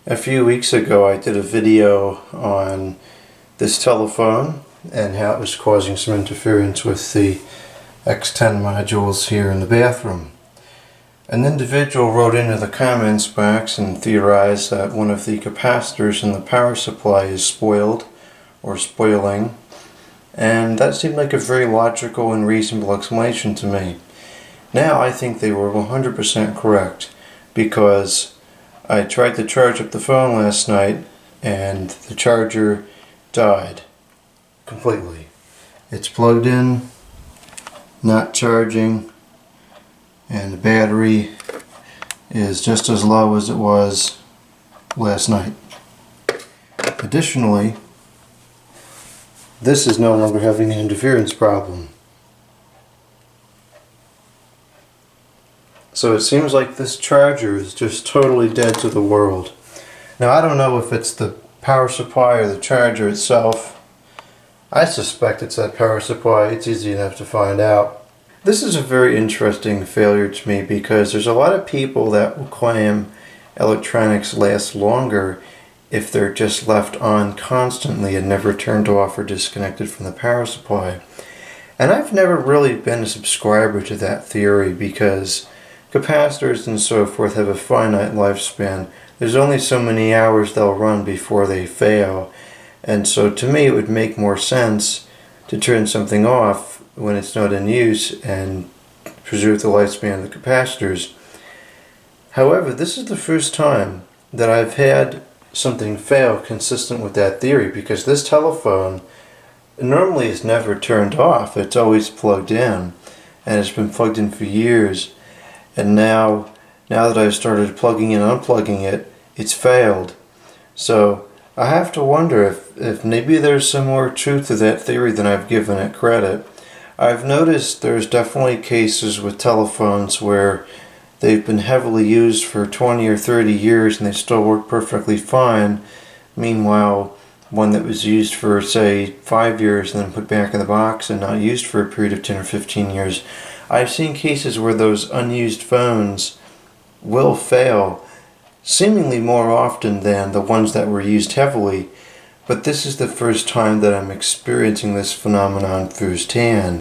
A few weeks ago I did a video on this telephone and how it was causing some interference with the X10 modules here in the bathroom. An individual wrote into the comments box and theorized that one of the capacitors in the power supply is spoiled or spoiling, and that seemed like a very logical and reasonable explanation to me. Now I think they were 100% correct, because I tried to charge up the phone last night and the charger died completely. It's plugged in, not charging, and the battery is just as low as it was last night. Additionally, this is no longer having an interference problem. So it seems like this charger is just totally dead to the world. Now I don't know if it's the power supply or the charger itself. I suspect it's that power supply. It's easy enough to find out. This is a very interesting failure to me, because there's a lot of people that will claim electronics last longer if they're just left on constantly and never turned off or disconnected from the power supply. And I've never really been a subscriber to that theory, because capacitors and so forth have a finite lifespan. There's only so many hours they'll run before they fail. And so to me it would make more sense to turn something off when it's not in use and preserve the lifespan of the capacitors. However, this is the first time that I've had something fail consistent with that theory, because this telephone normally is never turned off. It's always plugged in, and it's been plugged in for years. And now that I've started plugging in and unplugging it, it's failed. So I have to wonder if maybe there's some more truth to that theory than I've given it credit. I've noticed there's definitely cases with telephones where they've been heavily used for 20 or 30 years and they still work perfectly fine. Meanwhile, one that was used for, say, 5 years and then put back in the box and not used for a period of 10 or 15 years. I've seen cases where those unused phones will fail seemingly more often than the ones that were used heavily, but this is the first time that I'm experiencing this phenomenon firsthand.